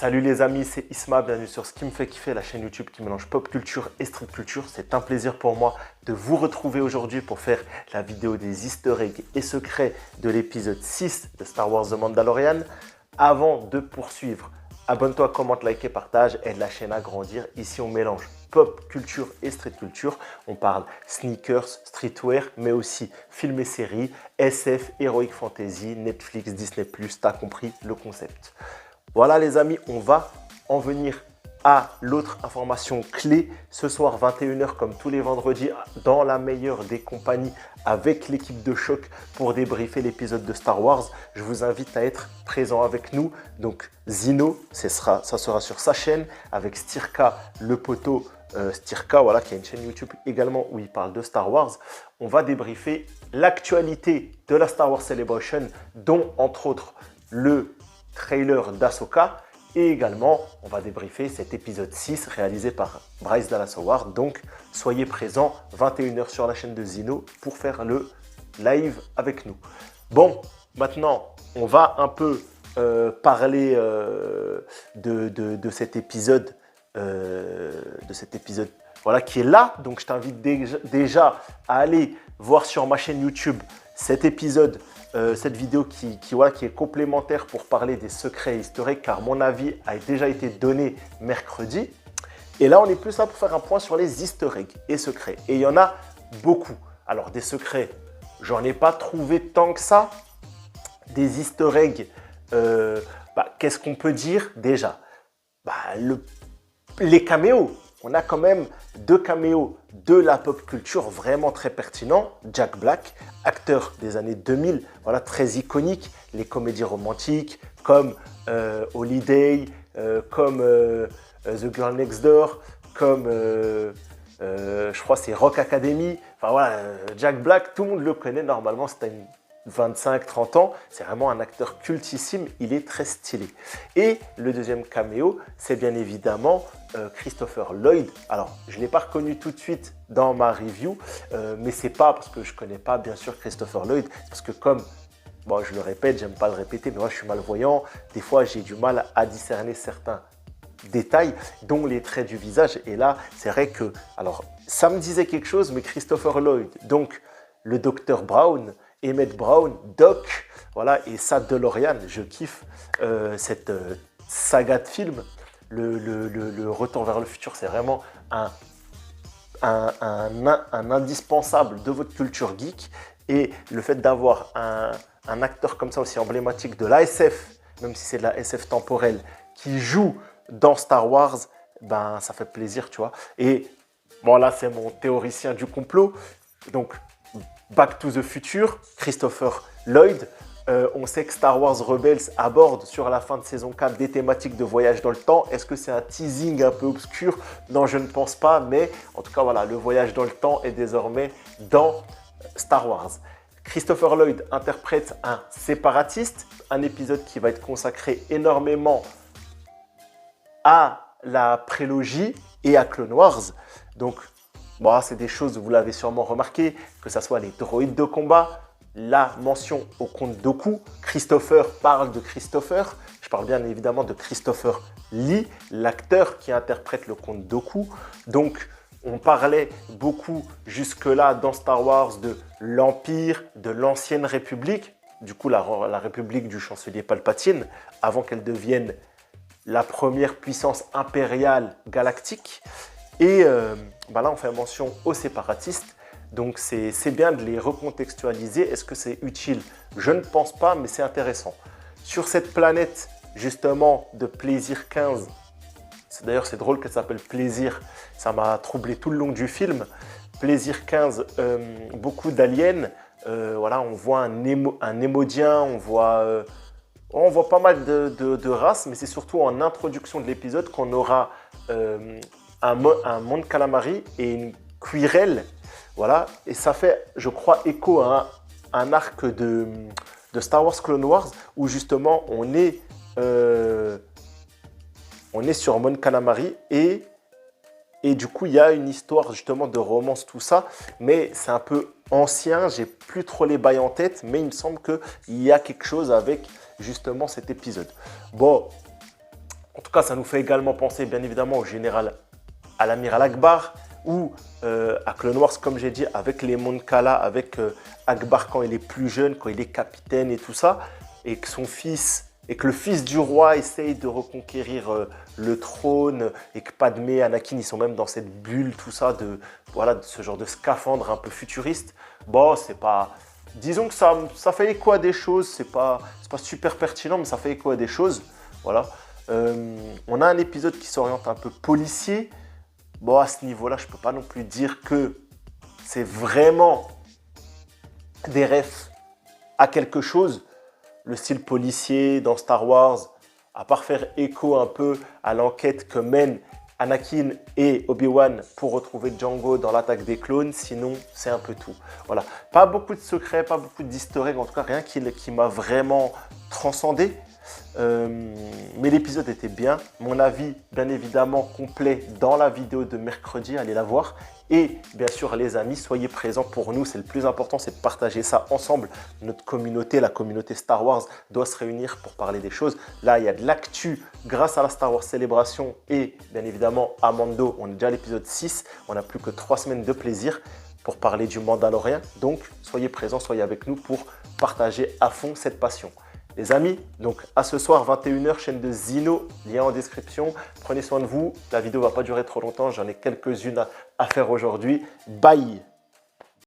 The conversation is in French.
Salut les amis, c'est Isma, bienvenue sur Ce qui me fait kiffer, la chaîne YouTube qui mélange pop culture et street culture. C'est un plaisir pour moi de vous retrouver aujourd'hui pour faire la vidéo des easter eggs et secrets de l'épisode 6 de Star Wars The Mandalorian. Avant de poursuivre, abonne-toi, commente, like et partage, aide la chaîne à grandir. Ici on mélange pop culture et street culture. On parle sneakers, streetwear, mais aussi films et séries, SF, Heroic Fantasy, Netflix, Disney+, t'as compris le concept. Voilà les amis, on va en venir à l'autre information clé. Ce soir 21h comme tous les vendredis dans la meilleure des compagnies avec l'équipe de choc pour débriefer l'épisode de Star Wars. Je vous invite à être présent avec nous. Donc Zino, ça sera sur sa chaîne avec Stirka, le poteau Stirka, voilà, qui a une chaîne YouTube également où il parle de Star Wars. On va débriefer l'actualité de la Star Wars Celebration, dont entre autres le trailer d'Ahsoka, et également on va débriefer cet épisode 6 réalisé par Bryce Dallas Howard. Donc soyez présents 21h sur la chaîne de Zino pour faire le live avec nous. Bon, maintenant on va un peu parler de cet épisode voilà, qui est là. Donc je t'invite déjà à aller voir sur ma chaîne YouTube cet épisode, cette vidéo qui est complémentaire pour parler des secrets historiques, car mon avis a déjà été donné mercredi. Et là, on est plus là pour faire un point sur les easter eggs et secrets. Et il y en a beaucoup. Alors, des secrets, j'en ai pas trouvé tant que ça. Des easter eggs, qu'est-ce qu'on peut dire déjà? Les caméos. On a quand même deux caméos de la pop culture vraiment très pertinents. Jack Black, acteur des années 2000, voilà, très iconique. Les comédies romantiques comme Holiday, comme The Girl Next Door, comme je crois c'est Rock Academy. Enfin voilà, Jack Black, tout le monde le connaît normalement, c'est une 25-30 ans, c'est vraiment un acteur cultissime, il est très stylé. Et le deuxième caméo, c'est bien évidemment Christopher Lloyd. Alors, je ne l'ai pas reconnu tout de suite dans ma review, mais c'est pas parce que je ne connais pas bien sûr Christopher Lloyd, parce que comme, bon, je le répète, j'aime pas le répéter, mais moi je suis malvoyant, des fois j'ai du mal à discerner certains détails, dont les traits du visage. Et là, c'est vrai que, alors, ça me disait quelque chose, mais Christopher Lloyd, donc le docteur Brown, Emmett Brown, Doc, voilà, et ça, DeLorean, je kiffe cette saga de films. Le Retour vers le futur, c'est vraiment un indispensable de votre culture geek. Et le fait d'avoir un acteur comme ça aussi emblématique de l'ASF, même si c'est de la SF temporelle, qui joue dans Star Wars, ben ça fait plaisir, tu vois. Et bon, là, c'est mon théoricien du complot. Donc, Back to the Future, Christopher Lloyd. On sait que Star Wars Rebels aborde sur la fin de saison 4 des thématiques de voyage dans le temps. Est-ce que c'est un teasing un peu obscur? Non, je ne pense pas, mais en tout cas, voilà, le voyage dans le temps est désormais dans Star Wars. Christopher Lloyd interprète un séparatiste, un épisode qui va être consacré énormément à la prélogie et à Clone Wars. Donc, bon, c'est des choses, vous l'avez sûrement remarqué, que ce soit les droïdes de combat, la mention au comte Dooku. Christopher parle de Christopher. Je parle bien évidemment de Christopher Lee, l'acteur qui interprète le comte Dooku. Donc, on parlait beaucoup jusque-là dans Star Wars de l'Empire, de l'Ancienne République, du coup la République du chancelier Palpatine, avant qu'elle devienne la première puissance impériale galactique. Et là, on fait mention aux séparatistes. Donc, c'est bien de les recontextualiser. Est-ce que c'est utile? Je ne pense pas, mais c'est intéressant. Sur cette planète, justement, de Plaisir 15, d'ailleurs, c'est drôle qu'elle s'appelle Plaisir. Ça m'a troublé tout le long du film. Plaisir 15, beaucoup d'aliens. Voilà, on voit un émodien, on voit pas mal de races, mais c'est surtout en introduction de l'épisode qu'on aura un Mon Calamari et une Quirrell, voilà, et ça fait, je crois, écho à un arc de Star Wars Clone Wars où justement on est sur Mon Calamari et du coup il y a une histoire justement de romance, tout ça, mais c'est un peu ancien, j'ai plus trop les bails en tête, mais il me semble qu'il y a quelque chose avec justement cet épisode. Bon, en tout tout cas, ça nous fait également penser bien évidemment au général, à l'amiral Akbar ou à Clone Wars, comme j'ai dit, avec les Mon Cala, avec Akbar quand il est plus jeune, quand il est capitaine et tout ça, et que son fils, et que le fils du roi essaye de reconquérir le trône, et que Padmé et Anakin, ils sont même dans cette bulle, tout ça, voilà, de ce genre de scaphandre un peu futuriste. Bon, c'est pas... Disons que ça fait écho à des choses, c'est pas super pertinent, mais ça fait écho à des choses. Voilà. On a un épisode qui s'oriente un peu policier. Bon, à ce niveau-là, je ne peux pas non plus dire que c'est vraiment des refs à quelque chose. Le style policier dans Star Wars, à part faire écho un peu à l'enquête que mènent Anakin et Obi-Wan pour retrouver Django dans l'attaque des clones, sinon c'est un peu tout. Voilà, pas beaucoup de secrets, pas beaucoup d'historiques, en tout cas rien qui m'a vraiment transcendé. Mais l'épisode était bien. Mon avis, bien évidemment, complet dans la vidéo de mercredi. Allez la voir. Et bien sûr, les amis, soyez présents pour nous. C'est le plus important, c'est de partager ça ensemble. Notre communauté, la communauté Star Wars, doit se réunir pour parler des choses. Là, il y a de l'actu grâce à la Star Wars Célébration et bien évidemment à Mando. On est déjà à l'épisode 6. On n'a plus que 3 semaines de plaisir pour parler du Mandalorien. Donc, soyez présents, soyez avec nous pour partager à fond cette passion. Les amis, donc à ce soir 21 h, chaîne de Zino, lien en description. Prenez soin de vous, la vidéo ne va pas durer trop longtemps, j'en ai quelques-unes à faire aujourd'hui. Bye!